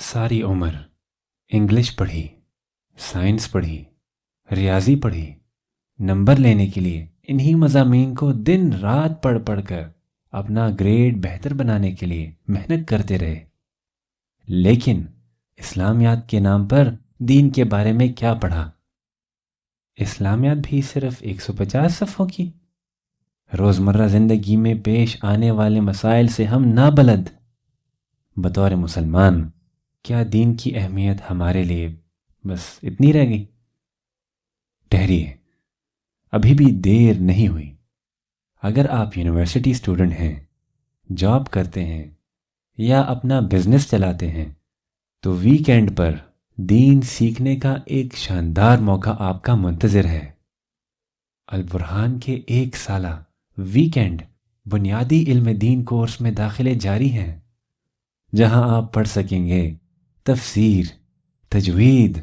ساری عمر انگلش پڑھی، سائنس پڑھی، ریاضی پڑھی، نمبر لینے کے لیے انہی مضامین کو دن رات پڑھ پڑھ کر اپنا گریڈ بہتر بنانے کے لیے محنت کرتے رہے، لیکن اسلامیات کے نام پر دین کے بارے میں کیا پڑھا؟ اسلامیات بھی صرف 150 صفحوں کی؟ روزمرہ زندگی میں پیش آنے والے مسائل سے ہم نابلد۔ بطور مسلمان کیا دین کی اہمیت ہمارے لیے بس اتنی رہ گئی؟ ٹھہریے، ابھی بھی دیر نہیں ہوئی۔ اگر آپ یونیورسٹی اسٹوڈنٹ ہیں، جاب کرتے ہیں یا اپنا بزنس چلاتے ہیں تو ویکینڈ پر دین سیکھنے کا ایک شاندار موقع آپ کا منتظر ہے۔ البرہان کے 1 سالہ ویکینڈ بنیادی علم دین کورس میں داخلے جاری ہیں، جہاں آپ پڑھ سکیں گے تفسیر، تجوید،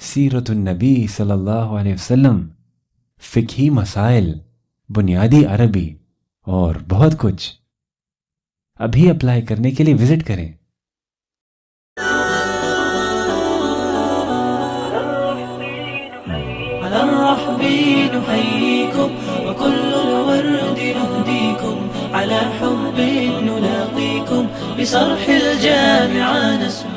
سیرت النبی صلی اللہ علیہ وسلم، فقہی مسائل، بنیادی عربی اور بہت کچھ۔ ابھی اپلائی کرنے کے لیے وزٹ کریں۔ على الرحب نحييكم وكل الورد نهديكم على حب نلاقيكم بصرح الجامعة نسمع